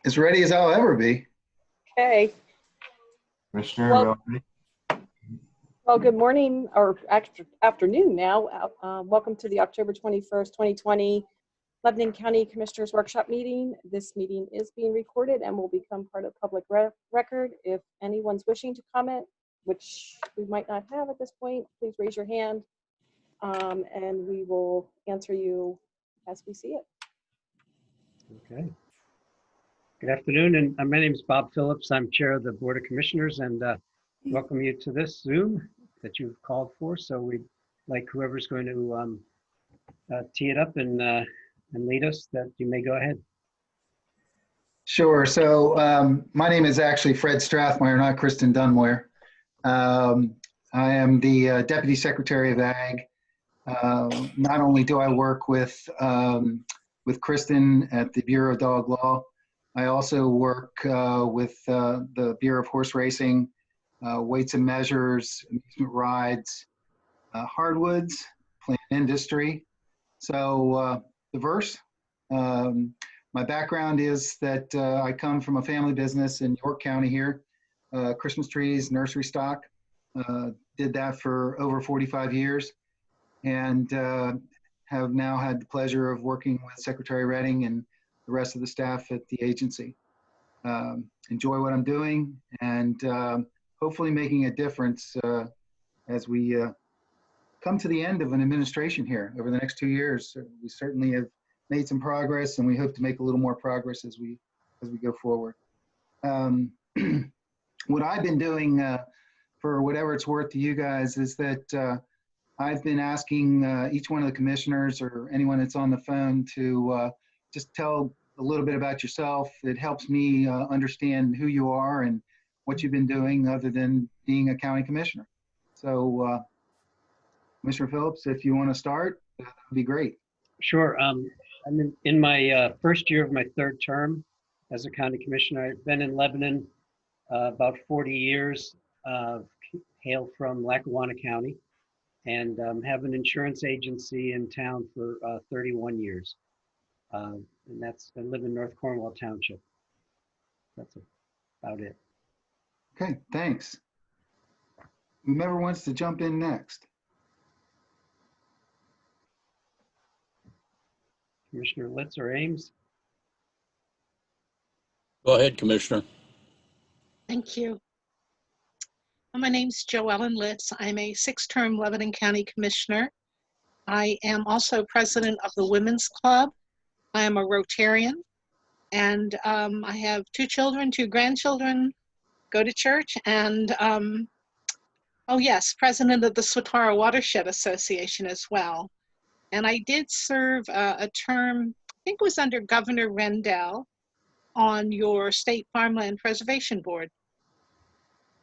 As ready as I'll ever be. Okay. Commissioner, Well, well, good morning or afternoon now. Welcome to the October 21st, 2020 Lebanon County Commissioners Workshop meeting. This meeting is being recorded and will become part of public record. If anyone's wishing to comment, which we might not have at this point, please raise your hand and we will answer you as we see it. Okay. Good afternoon, and my name is Bob Phillips. I'm Chair of the Board of Commissioners, and welcome you to this Zoom that you've called for. So we'd like whoever's going to tee it up and lead us, that you may go ahead. Sure. So my name is actually Fred Strathmeyer, not Kristen Dunmoyer. I am the Deputy Secretary of Ag. Not only do I work with Kristen at the Bureau of Dog Law, I also work with the Bureau of Horse Racing, weights and measures, amusement rides, hardwoods, plant industry. So diverse. My background is that I come from a family business in York County here, Christmas trees, nursery stock. Did that for over 45 years and have now had the pleasure of working with Secretary Redding and the rest of the staff at the agency. Enjoy what I'm doing and hopefully making a difference as we come to the end of an administration here over the next 2 years. We certainly have made some progress and we hope to make a little more progress as we go forward. What I've been doing for whatever it's worth to you guys is that I've been asking each one of the commissioners or anyone that's on the phone to just tell a little bit about yourself. It helps me understand who you are and what you've been doing other than being a county commissioner. So Commissioner Phillips, if you want to start, that would be great. Sure. I'm in my first year of my third term as a county commissioner. I've been in Lebanon about 40 years, hail from Lackawanna County, and have an insurance agency in town for 31 years. And I live in North Cornwall Township. That's about it. Okay, thanks. Whomever wants to jump in next. Commissioner Litz or Ames? Go ahead, Commissioner. Thank you. My name's Joellen Litz. I'm a six-term Lebanon County Commissioner. I am also president of the Women's Club. I am a Rotarian, and I have two children, two grandchildren, go to church, and oh yes, president of the Swatara Watershed Association as well. And I did serve a term, I think it was under Governor Rendell, on your State Farmland Preservation Board.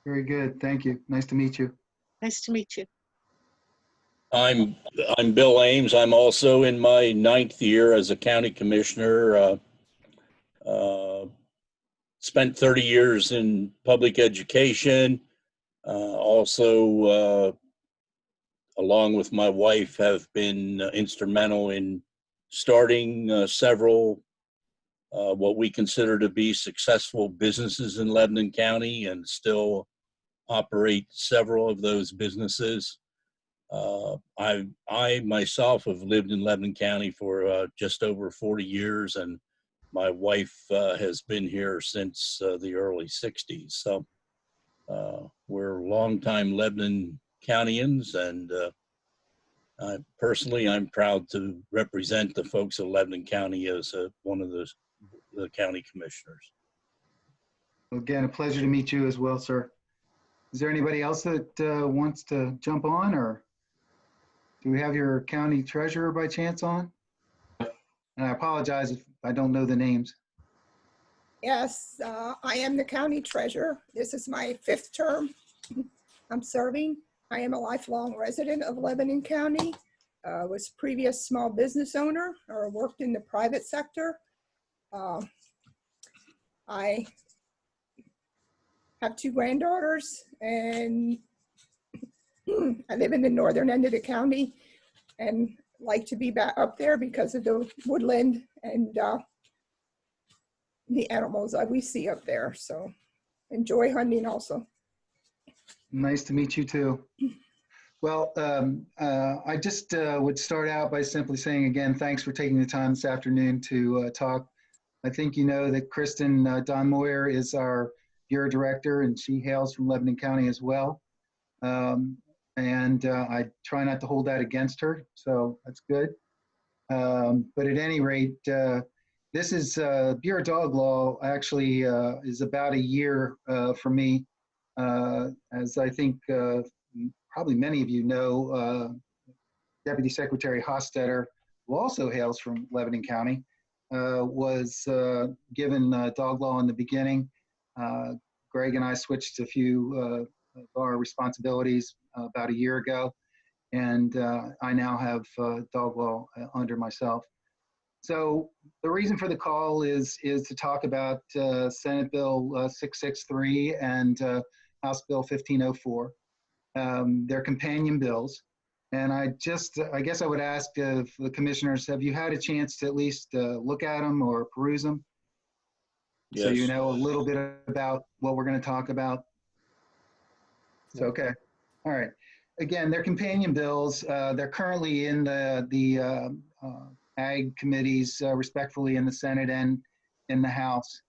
Very good. Thank you. Nice to meet you. Nice to meet you. I'm Bill Ames. I'm also in my 9th year as a county commissioner. Spent 30 years in public education. Also, along with my wife, have been instrumental in starting several what we consider to be successful businesses in Lebanon County, and still operate several of those businesses. I myself have lived in Lebanon County for just over 40 years, and my wife has been here since the early 60s. So we're longtime Lebanon Countyans, and personally, I'm proud to represent the folks of Lebanon County as one of the county commissioners. Again, a pleasure to meet you as well, sir. Is there anybody else that wants to jump on, or do we have your county treasurer by chance on? And I apologize if I don't know the names. Yes, I am the county treasurer. This is my 5th term I'm serving. I am a lifelong resident of Lebanon County. Was previous small business owner or worked in the private sector. I have 2 granddaughters, and I live in the northern end of the county and like to be back up there because of the woodland and the animals that we see up there. So enjoy hunting also. Nice to meet you too. Well, I just would start out by simply saying again, thanks for taking the time this afternoon to talk. I think you know that Kristen Don Moyer is our Bureau Director, and she hails from Lebanon County as well. I try not to hold that against her, so that's good. But at any rate, this is Bureau Dog Law actually is about a year for me. As I think probably many of you know, Deputy Secretary Hostetter, who also hails from Lebanon County, was given dog law in the beginning. Greg and I switched a few of our responsibilities about a year ago, and I now have dog law under myself. So the reason for the call is to talk about Senate Bill 663 and House Bill 1504. They're companion bills. And I guess I would ask if the commissioners, have you had a chance to at least look at them or peruse them? Yes. So you know a little bit about what we're going to talk about? So, okay. All right. Again, they're companion bills. They're currently in the Ag committees, respectfully, in the Senate and in the House.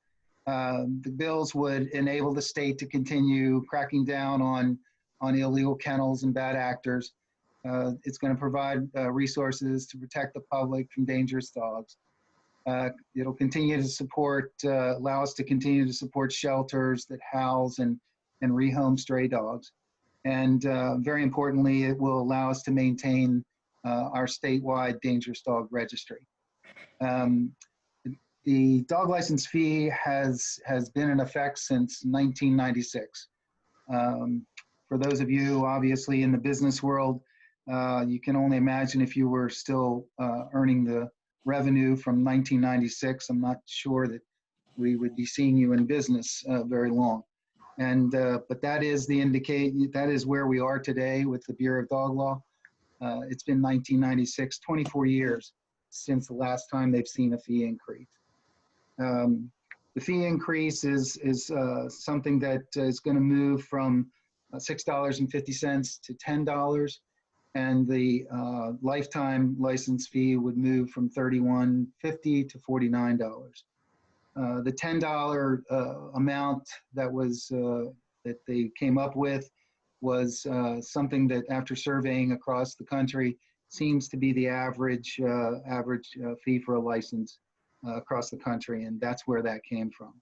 The bills would enable the state to continue cracking down on illegal kennels and bad actors. It's going to provide resources to protect the public from dangerous dogs. It'll continue to support, allow us to continue to support shelters that house and rehome stray dogs. And very importantly, it will allow us to maintain our statewide dangerous dog registry. The dog license fee has been in effect since 1996. For those of you obviously in the business world, you can only imagine if you were still earning the revenue from 1996. I'm not sure that we would be seeing you in business very long. And but that is that is where we are today with the Bureau of Dog Law. It's been 1996, 24 years since the last time they've seen a fee increase. The fee increase is something that is going to move from $6.50 to $10, and the lifetime license fee would move from $31.50 to $49. The $10 amount that they came up with was something that, after surveying across the country, seems to be the average fee for a license across the country, and that's where that came from.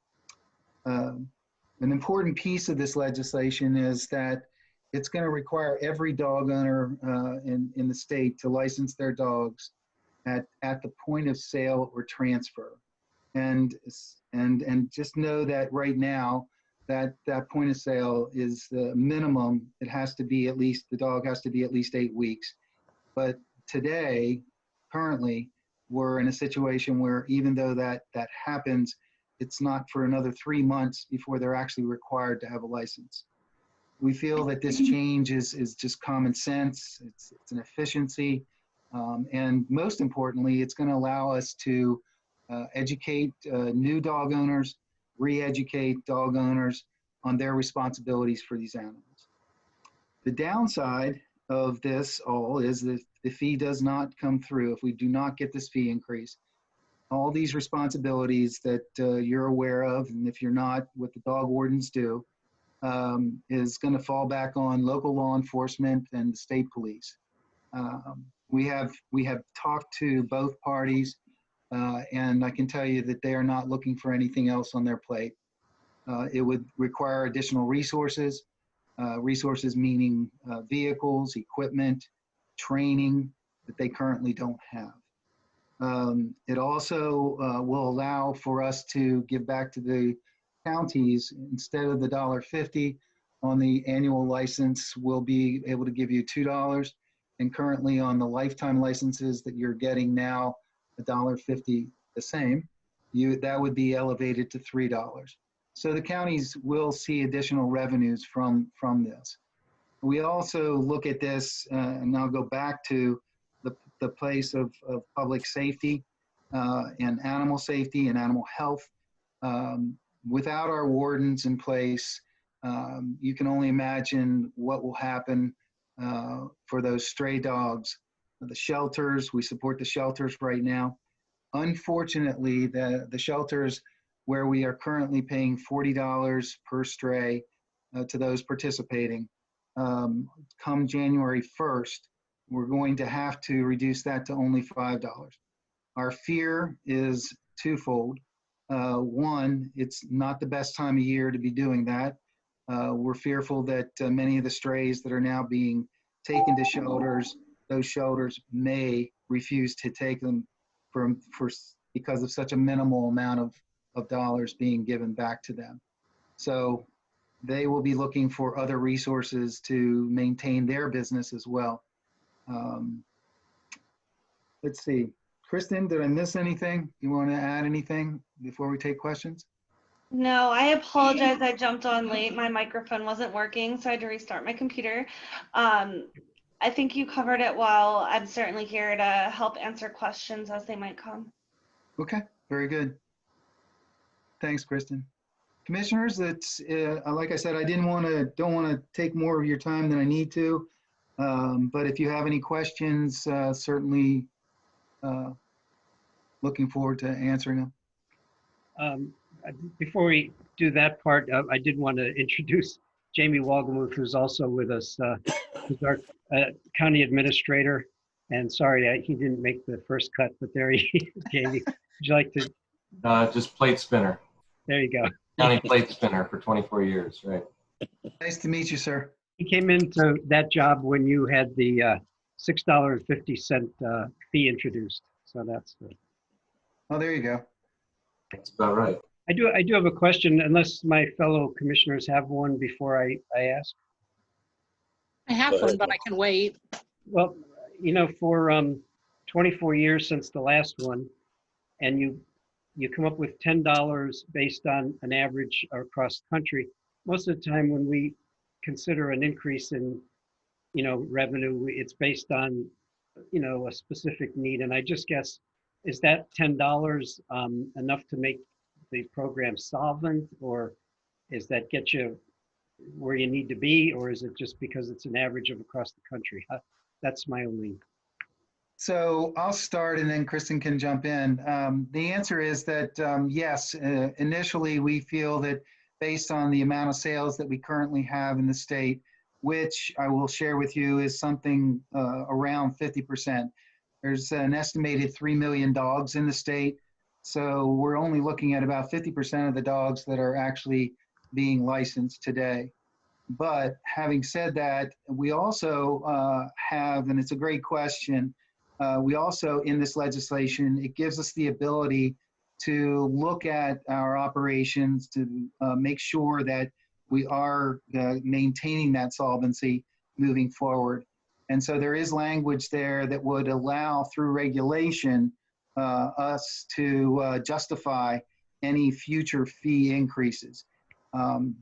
An important piece of this legislation is that it's going to require every dog owner in the state to license their dogs at the point of sale or transfer. And just know that right now, that point of sale is the minimum. It has to be the dog has to be at least 8 weeks. But today, currently, we're in a situation where even though that happens, it's not for another 3 months before they're actually required to have a license. We feel that this change is just common sense. It's an efficiency. And most importantly, it's going to allow us to educate new dog owners, re-educate dog owners on their responsibilities for these animals. The downside of this all is that the fee does not come through. If we do not get this fee increase, all these responsibilities that you're aware of, and if you're not, what the dog wardens do, is going to fall back on local law enforcement and the state police. We have talked to both parties, and I can tell you that they are not looking for anything else on their plate. It would require additional resources, meaning vehicles, equipment, training that they currently don't have. It also will allow for us to give back to the counties. Instead of the $1.50 on the annual license, we'll be able to give you $2. And currently on the lifetime licenses that you're getting now, $1.50 the same, that would be elevated to $3. So the counties will see additional revenues from this. We also look at this, and I'll go back to the place of public safety and animal health. Without our wardens in place, you can only imagine what will happen for those stray dogs. The shelters, we support the shelters right now. Unfortunately, the shelters where we are currently paying $40 per stray to those participating, come January 1st, we're going to have to reduce that to only $5. Our fear is twofold. One, it's not the best time of year to be doing that. We're fearful that many of the strays that are now being taken to shelters, those shelters may refuse to take them because of such a minimal amount of dollars being given back to them. So they will be looking for other resources to maintain their business as well. Let's see. Kristen, did I miss anything? You want to add anything before we take questions? No, I apologize. I jumped on late. My microphone wasn't working, so I had to restart my computer. I think you covered it well. I'm certainly here to help answer questions as they might come. Okay, very good. Thanks, Kristen. Commissioners, it's like I said, I don't want to take more of your time than I need to, but if you have any questions, certainly looking forward to answering them. Before we do that part, I did want to introduce Jamie Walgamuth, who's also with us, who's our county administrator. And sorry, he didn't make the first cut, but there he is. Jamie, would you like to? Just plate spinner. There you go. County plate spinner for 24 years, right? Nice to meet you, sir. He came into that job when you had the $6.50 fee introduced. So that's good. Oh, there you go. That's about right. I do have a question, unless my fellow commissioners have one before I ask. I have one, but I can wait. Well, you know, for 24 years since the last one, and you come up with $10 based on an average across the country. Most of the time when we consider an increase in, you know, revenue, it's based on, you know, a specific need. And I just guess, is that $10 enough to make the program solvent, or is that get you where you need to be, or is it just because it's an average of across the country? That's my only. So I'll start and then Kristen can jump in. The answer is that yes, initially we feel that based on the amount of sales that we currently have in the state, which I will share with you is something around 50%. There's an estimated 3 million dogs in the state. So we're only looking at about 50% of the dogs that are actually being licensed today. But having said that, we also have, and it's a great question, we also, in this legislation, it gives us the ability to look at our operations to make sure that we are maintaining that solvency moving forward. And so there is language there that would allow, through regulation, us to justify any future fee increases.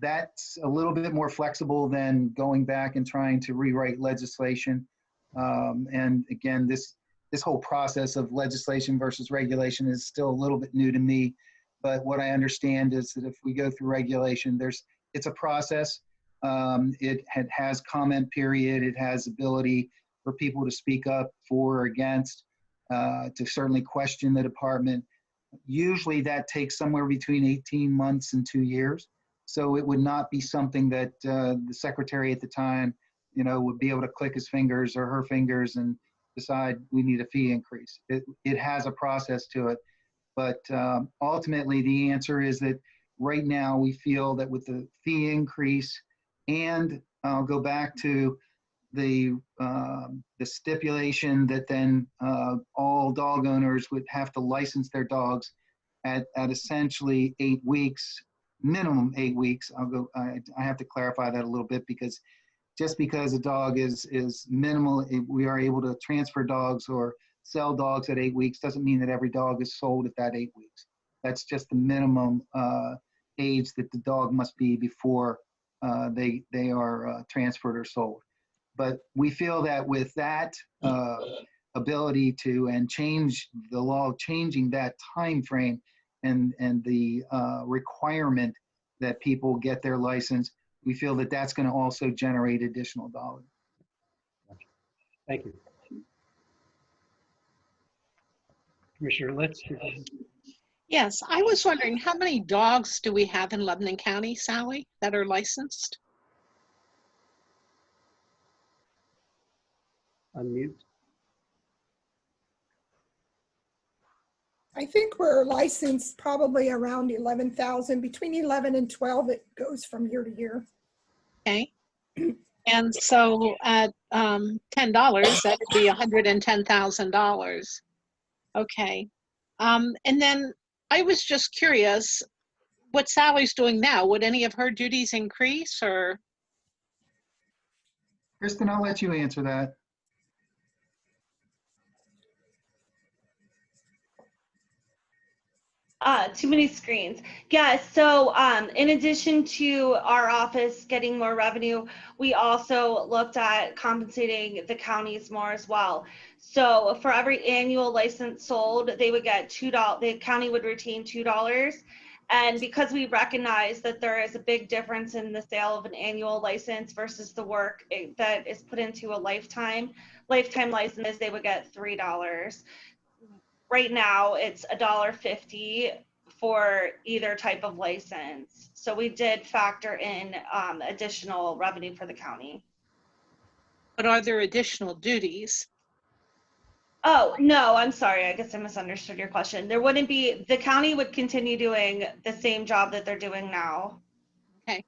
That's a little bit more flexible than going back and trying to rewrite legislation. And again, this whole process of legislation versus regulation is still a little bit new to me. But what I understand is that if we go through regulation, it's a process. It has comment period. It has ability for people to speak up for or against, to certainly question the department. Usually that takes somewhere between 18 months and 2 years. So it would not be something that the secretary at the time, you know, would be able to click his fingers or her fingers and decide we need a fee increase. It has a process to it. But ultimately, the answer is that right now we feel that with the fee increase, and I'll go back to the stipulation that then all dog owners would have to license their dogs at essentially 8 weeks, minimum 8 weeks. I have to clarify that a little bit, because just because a dog is minimal, we are able to transfer dogs or sell dogs at 8 weeks doesn't mean that every dog is sold at that 8 weeks. That's just the minimum age that the dog must be before they are transferred or sold. But we feel that with that ability to, and change the law, changing that time frame, and the requirement that people get their license, we feel that that's going to also generate additional dollars. Thank you. Commissioner Litz? Yes, I was wondering how many dogs do we have in Lebanon County, Sally, that are licensed? Unmute. I think we're licensed probably around 11,000, between 11 and 12. It goes from year to year. Okay. And so at $10, that would be $110,000. Okay. And then I was just curious what Sally's doing now. Would any of her duties increase or? Kristen, I'll let you answer that. Too many screens. Yeah, so in addition to our office getting more revenue, we also looked at compensating the counties more as well. So for every annual license sold, they would get $2, the county would retain $2. And because we recognize that there is a big difference in the sale of an annual license versus the work that is put into a lifetime license, they would get $3. Right now it's $1.50 for either type of license. So we did factor in additional revenue for the county. But are there additional duties? Oh, no, I'm sorry. I guess I misunderstood your question. There wouldn't be, the county would continue doing the same job that they're doing now. Okay.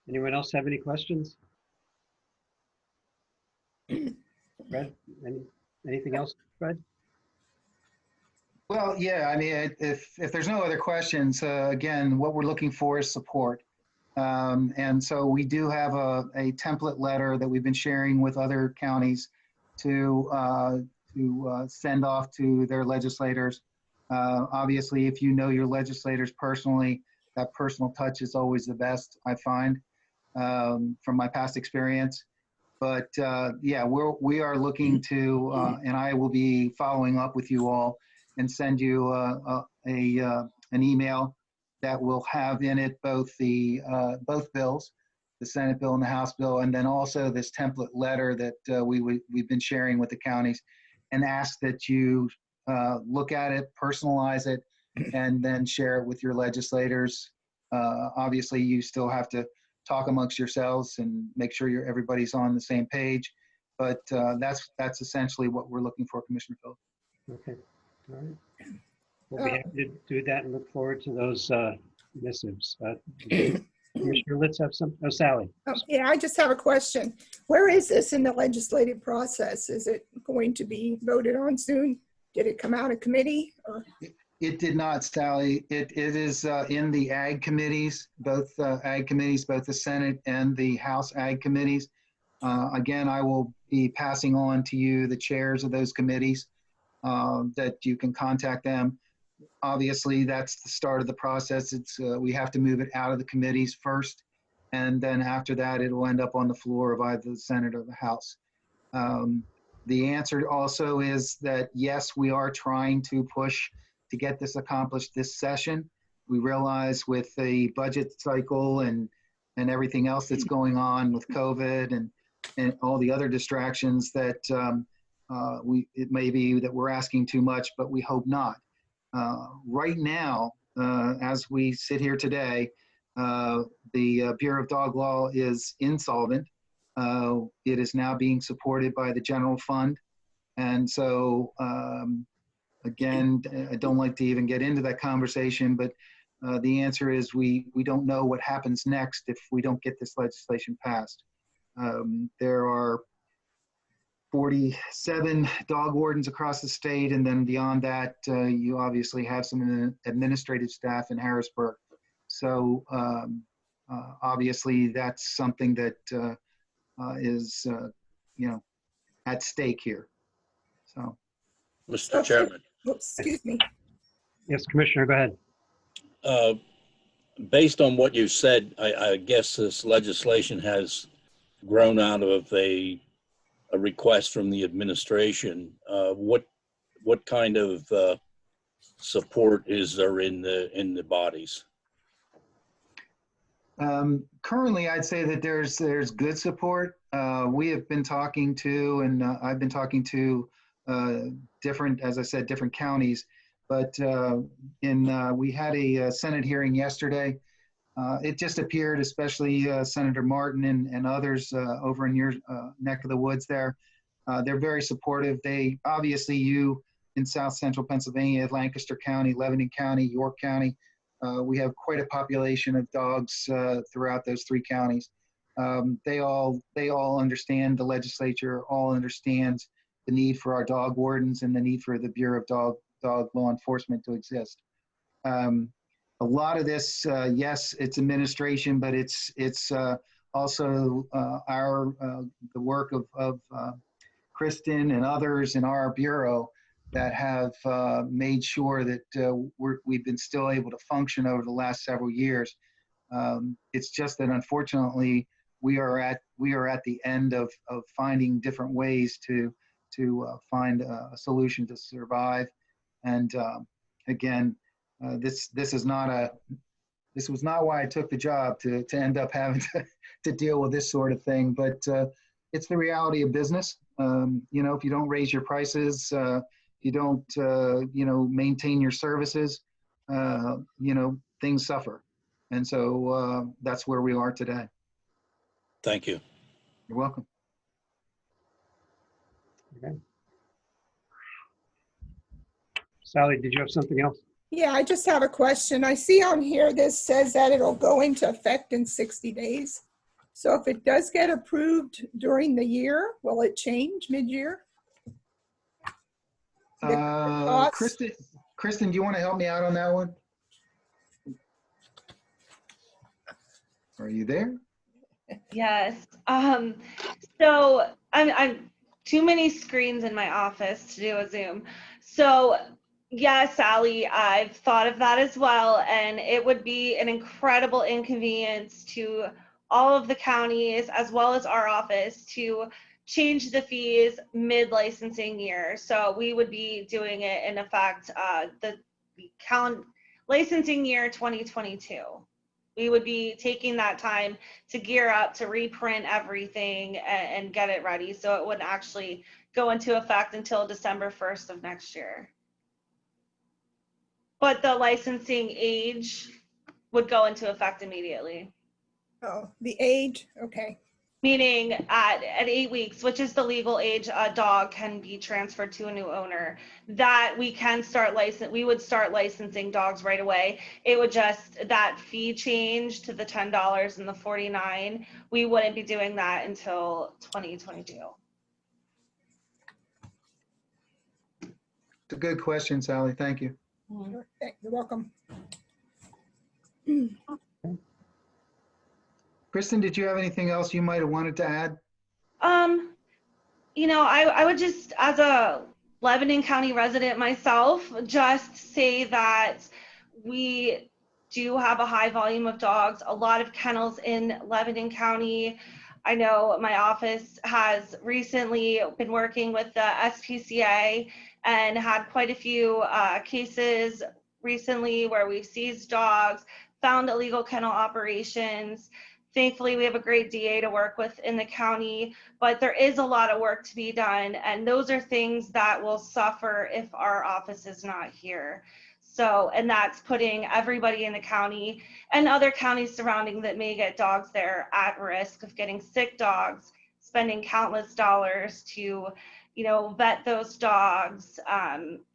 Anyone else have any questions? Fred, anything else, Fred? Well, yeah, I mean, if there's no other questions, again, what we're looking for is support. And so we do have a template letter that we've been sharing with other counties to send off to their legislators. Obviously, if you know your legislators personally, that personal touch is always the best, I find, from my past experience. But yeah, we are looking to, and I will be following up with you all and send you an email that will have in it both both bills, the Senate bill and the House bill, and then also this template letter that we've been sharing with the counties, and ask that you look at it, personalize it, and then share it with your legislators. Obviously, you still have to talk amongst yourselves and make sure everybody's on the same page. But that's essentially what we're looking for, Commissioner Phillips. Okay, all right. We'll be happy to do that and look forward to those missives. Commissioner Litz have some, oh, Sally. Yeah, I just have a question. Where is this in the legislative process? Is it going to be voted on soon? Did it come out of committee? Or? It did not, Sally. It is in the ag committees, both ag committees, both the Senate and the House ag committees. Again, I will be passing on to you the chairs of those committees that you can contact them. Obviously, that's the start of the process. We have to move it out of the committees first, and then after that, it will end up on the floor of either the Senate or the House. The answer also is that, yes, we are trying to push to get this accomplished this session. We realize with the budget cycle and everything else that's going on with COVID and all the other distractions that it may be that we're asking too much, but we hope not. Right now, as we sit here today, the Bureau of Dog Law is insolvent. It is now being supported by the general fund. And so, again, I don't like to even get into that conversation, but the answer is we don't know what happens next if we don't get this legislation passed. There are 47 dog wardens across the state, and then beyond that, you obviously have some administrative staff in Harrisburg. So obviously, that's something that is, at stake here. So, Mr. Chairman. Oops, excuse me. Yes, Commissioner, go ahead. Based on what you said, I guess this legislation has grown out of a a request from the administration. What kind of support is there in the bodies? Currently, I'd say that there's good support. We have been talking to, and I've been talking to different, as I said, different counties. But we had a Senate hearing yesterday. It just appeared, especially Senator Martin and others over in your neck of the woods there. They're very supportive. They obviously, you in South Central Pennsylvania, Lancaster County, Lebanon County, York County, we have quite a population of dogs throughout those three counties. They all understand, the legislature all understands the need for our dog wardens and the need for the Bureau of Dog Law Enforcement to exist. A lot of this, yes, it's administration, but it's also the work of Kristen and others in our bureau that have made sure that we've been still able to function over the last several years. It's just that unfortunately we are at the end of finding different ways to find a solution to survive. And again, this was not why I took the job to end up having to deal with this sort of thing, but it's the reality of business. If you don't raise your prices, you don't, maintain your services, things suffer. And so that's where we are today. Thank you. You're welcome. Okay. Sally, did you have something else? Yeah, I just have a question. I see on here, this says that it'll go into effect in 60 days. So if it does get approved during the year, will it change mid-year? Kristen, do you want to help me out on that one? Are you there? Yes. So I'm too many screens in my office to do a Zoom. So yes, Sally, I've thought of that as well. And it would be an incredible inconvenience to all of the counties as well as our office to change the fees mid-licensing year. So we would be doing it in effect the licensing year 2022. We would be taking that time to gear up, to reprint everything and get it ready. So it wouldn't actually go into effect until December 1st of next year. But the licensing age would go into effect immediately. Oh, the age, okay. Meaning at 8 weeks, which is the legal age a dog can be transferred to a new owner, that we would start licensing dogs right away. It would just, that fee change to the $10 and the $49, we wouldn't be doing that until 2022. It's a good question, Sally. Thank you. Sure. You're welcome. Kristen, did you have anything else you might have wanted to add? I would just, as a Lebanon County resident myself, just say that we do have a high volume of dogs, a lot of kennels in Lebanon County. I know my office has recently been working with the SPCA and had quite a few cases recently where we've seized dogs, found illegal kennel operations. Thankfully, we have a great DA to work with in the county, but there is a lot of work to be done. And those are things that will suffer if our office is not here. So, and that's putting everybody in the county and other counties surrounding that may get dogs there at risk of getting sick dogs, spending countless dollars to, vet those dogs.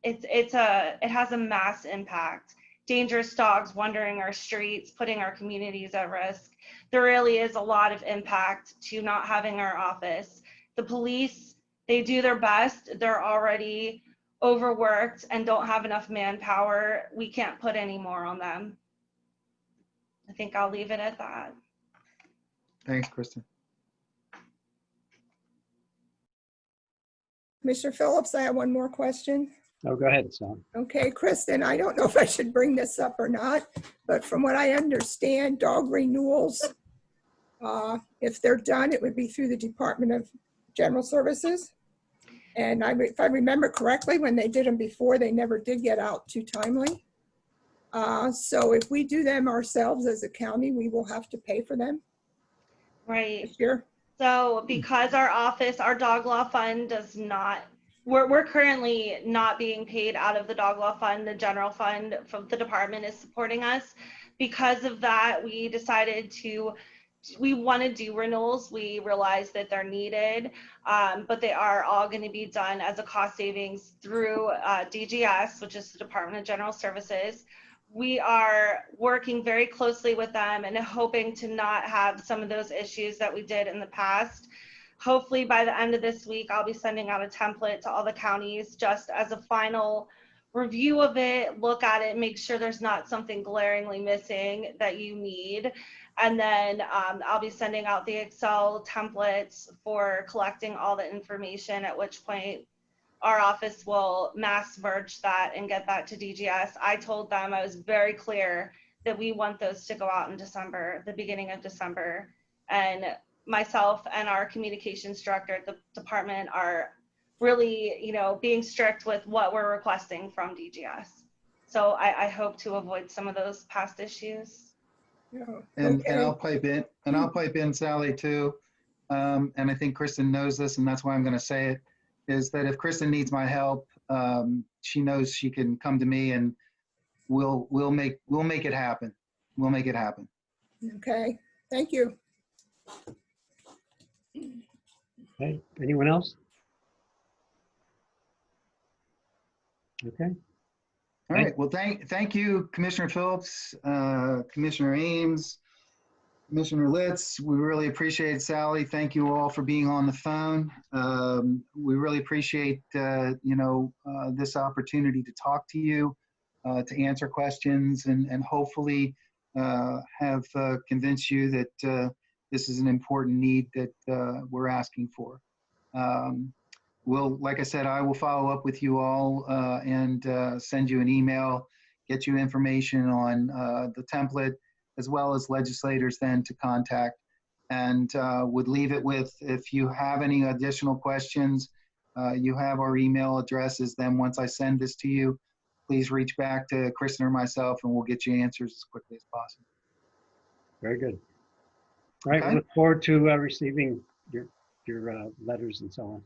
It has a mass impact. Dangerous dogs wandering our streets, putting our communities at risk. There really is a lot of impact to not having our office. The police, they do their best. They're already overworked and don't have enough manpower. We can't put any more on them. I think I'll leave it at that. Thanks, Kristen. Mr. Phillips, I have one more question. Oh, go ahead, Sally. Okay, Kristen, I don't know if I should bring this up or not, but from what I understand, dog renewals, if they're done, it would be through the Department of General Services. And if I remember correctly, when they did them before, they never did get out too timely. So if we do them ourselves as a county, we will have to pay for them Right. this year. So because our office, our dog law fund does not, we're currently not being paid out of the dog law fund. The general fund from the department is supporting us. Because of that, we decided we want to do renewals. We realize that they're needed, but they are all going to be done as a cost savings through DGS, which is the Department of General Services. We are working very closely with them and hoping to not have some of those issues that we did in the past. Hopefully by the end of this week, I'll be sending out a template to all the counties just as a final review of it, look at it, make sure there's not something glaringly missing that you need. And then I'll be sending out the Excel templates for collecting all the information, at which point our office will mass merge that and get that to DGS. I told them, I was very clear that we want those to go out in December, the beginning of December. And myself and our communications director at the department are really, being strict with what we're requesting from DGS. So I hope to avoid some of those past issues. Yeah, And okay. I'll pipe in, Sally, too. And I think Kristen knows this, and that's why I'm going to say it, is that if Kristen needs my help, she knows she can come to me, and we'll make it happen. We'll make it happen. Okay, thank you. Okay, anyone else? Okay. All right. Well, thank you, Commissioner Phillips, Commissioner Ames, Commissioner Litz. We really appreciate it, Sally. Thank you all for being on the phone. We really appreciate this opportunity to talk to you, to answer questions, and hopefully have convinced you that this is an important need that we're asking for. Like I said, I will follow up with you all and send you an email, get you information on the template, as well as legislators then to contact. And would leave it with, if you have any additional questions, you have our email addresses. Then once I send this to you, please reach back to Kristen or myself, and we'll get you answers as quickly as possible. Very good. All right, Okay. we look forward to receiving your letters and so on.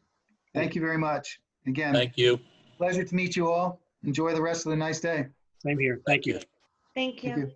Thank you very much. Again, Thank you. pleasure to meet you all. Enjoy the rest of the nice day. Same here. Thank you. Thank you. Thank you.